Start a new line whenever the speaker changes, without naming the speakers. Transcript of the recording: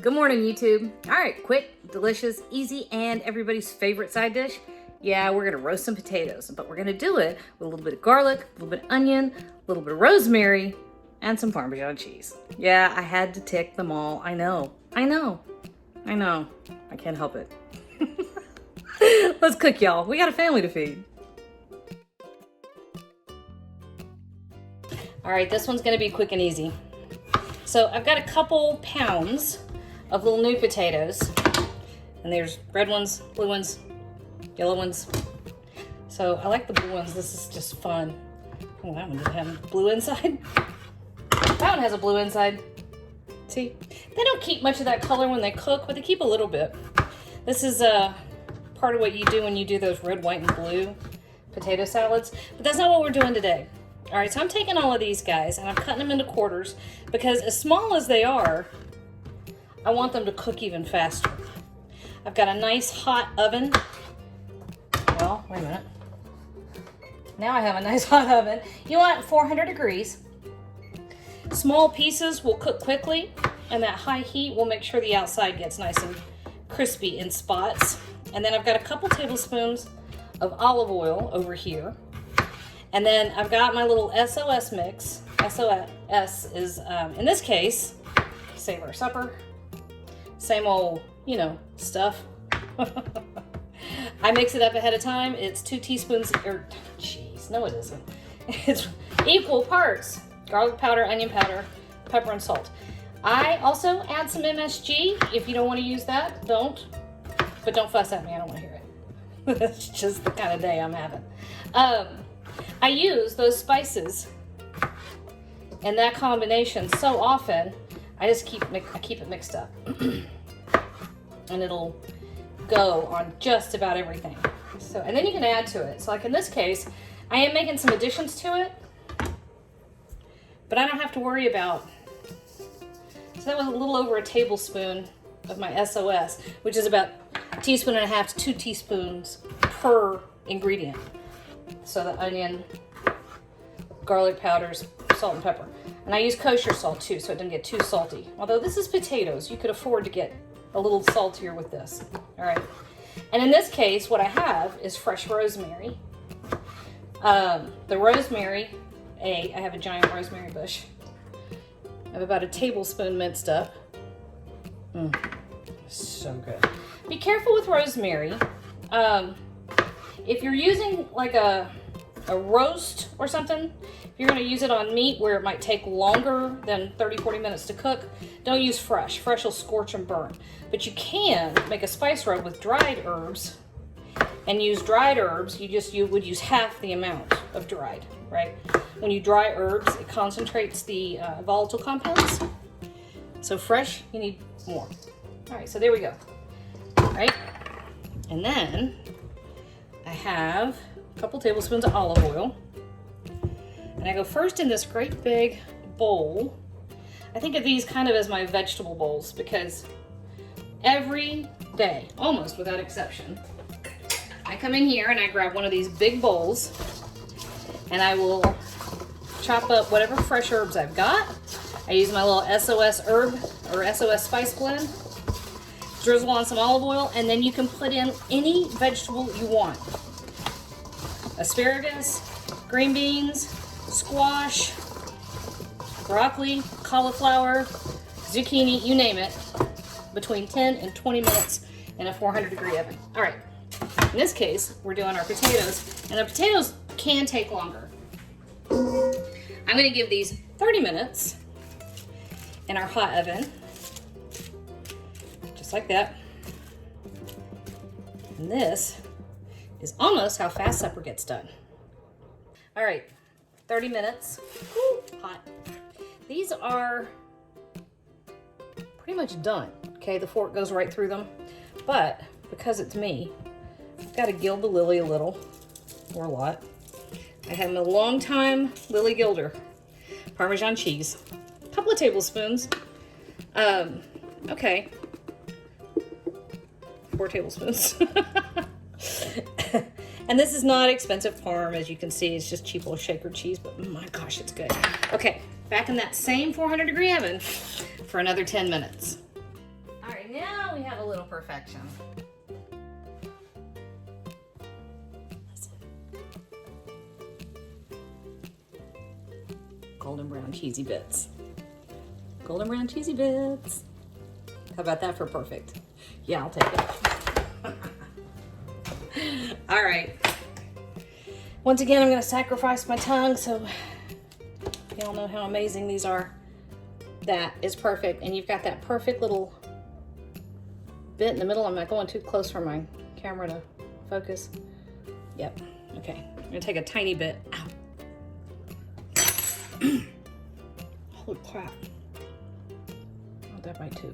Good morning, YouTube. All right, quick, delicious, easy, and everybody's favorite side dish. Yeah, we're gonna roast some potatoes, but we're gonna do it with a little bit of garlic, a little bit of onion, a little bit of rosemary, and some Parmesan cheese. Yeah, I had to tick them all. I know. I can't help it. Let's cook, y'all. We got a family to feed. All right, this one's gonna be quick and easy. So I've got a couple pounds of little new potatoes, and there's red ones, blue ones, yellow ones. So I like the blue ones. This is just fun. Oh, that one doesn't have blue inside. That one has a blue inside. See, they don't keep much of that color when they cook, but they keep a little bit. This is part of what you do when you do those red, white, and blue potato salads, but that's not what we're doing today. All right, so I'm taking all of these guys and I'm cutting them into quarters because as small as they are, I want them to cook even faster. I've got a nice hot oven. Well, wait a minute. Now I have a nice hot oven. You want 400 degrees. Small pieces will cook quickly, and that high heat will make sure the outside gets nice and crispy in spots. And then I've got a couple tablespoons of olive oil over here. And then I've got my little SOS mix. SOS is, in this case, save our supper. Same old, stuff. I mix it up ahead of time. It's 2 teaspoons, no it isn't. It's equal parts garlic powder, onion powder, pepper, and salt. I also add some MSG. If you don't want to use that, don't. But don't fuss at me, I don't want to hear it. That's just the kind of day I'm having. I use those spices and that combination so often, I keep it mixed up. And it'll go on just about everything. So, and then you can add to it. So like in this case, I am making some additions to it, but I don't have to worry about. So that was a little over a tablespoon of my SOS, which is about 1.5 teaspoons to 2 teaspoons per ingredient. So the onion, garlic powders, salt and pepper. And I use kosher salt too, so it doesn't get too salty. Although this is potatoes, you could afford to get a little saltier with this. All right. And in this case, what I have is fresh rosemary. The rosemary, I have a giant rosemary bush. I have about a tablespoon minced up. So good. Be careful with rosemary. If you're using like a roast or something, if you're going to use it on meat where it might take longer than 30-40 minutes to cook, don't use fresh. Fresh will scorch and burn. But you can make a spice rub with dried herbs and use dried herbs. You would use half the amount of dried, right? When you dry herbs, it concentrates the volatile compounds. So fresh, you need more. All right, so there we go. All right, and then I have a couple tablespoons of olive oil. And I go first in this great big bowl. I think of these kind of as my vegetable bowls because every day, almost without exception, I come in here and I grab one of these big bowls and I will chop up whatever fresh herbs I've got. I use my little SOS herb or SOS spice blend, drizzle on some olive oil, and then you can put in any vegetable you want. Asparagus, green beans, squash, broccoli, cauliflower, zucchini, you name it, between 10 and 20 minutes in a 400-degree oven. All right, in this case, we're doing our potatoes, and the potatoes can take longer. I'm gonna give these 30 minutes in our hot oven, just like that. And this is almost how fast supper gets done. All right, 30 minutes, hot. These are pretty much done, okay? The fork goes right through them, but because it's me, I've got to gild the lily a little, or a lot. I have a long time Lily Gilder Parmesan cheese, a couple of tablespoons. Okay, 4 tablespoons. And this is not expensive Parm, as you can see. It's just cheap little shaker cheese, but my gosh, it's good. Okay, back in that same 400-degree oven for another 10 minutes. perfection. Listen. Golden brown cheesy bits. Golden brown cheesy bits. How about that for perfect? Yeah, I'll take it. All right. Once again, I'm going to sacrifice my tongue so y'all know how amazing these are. That is perfect. And you've got that perfect little bit in the middle. I'm not going too close for my camera to focus. Yep. Okay. I'm going to take a tiny bit. Ow. Holy crap. Oh, that bite too.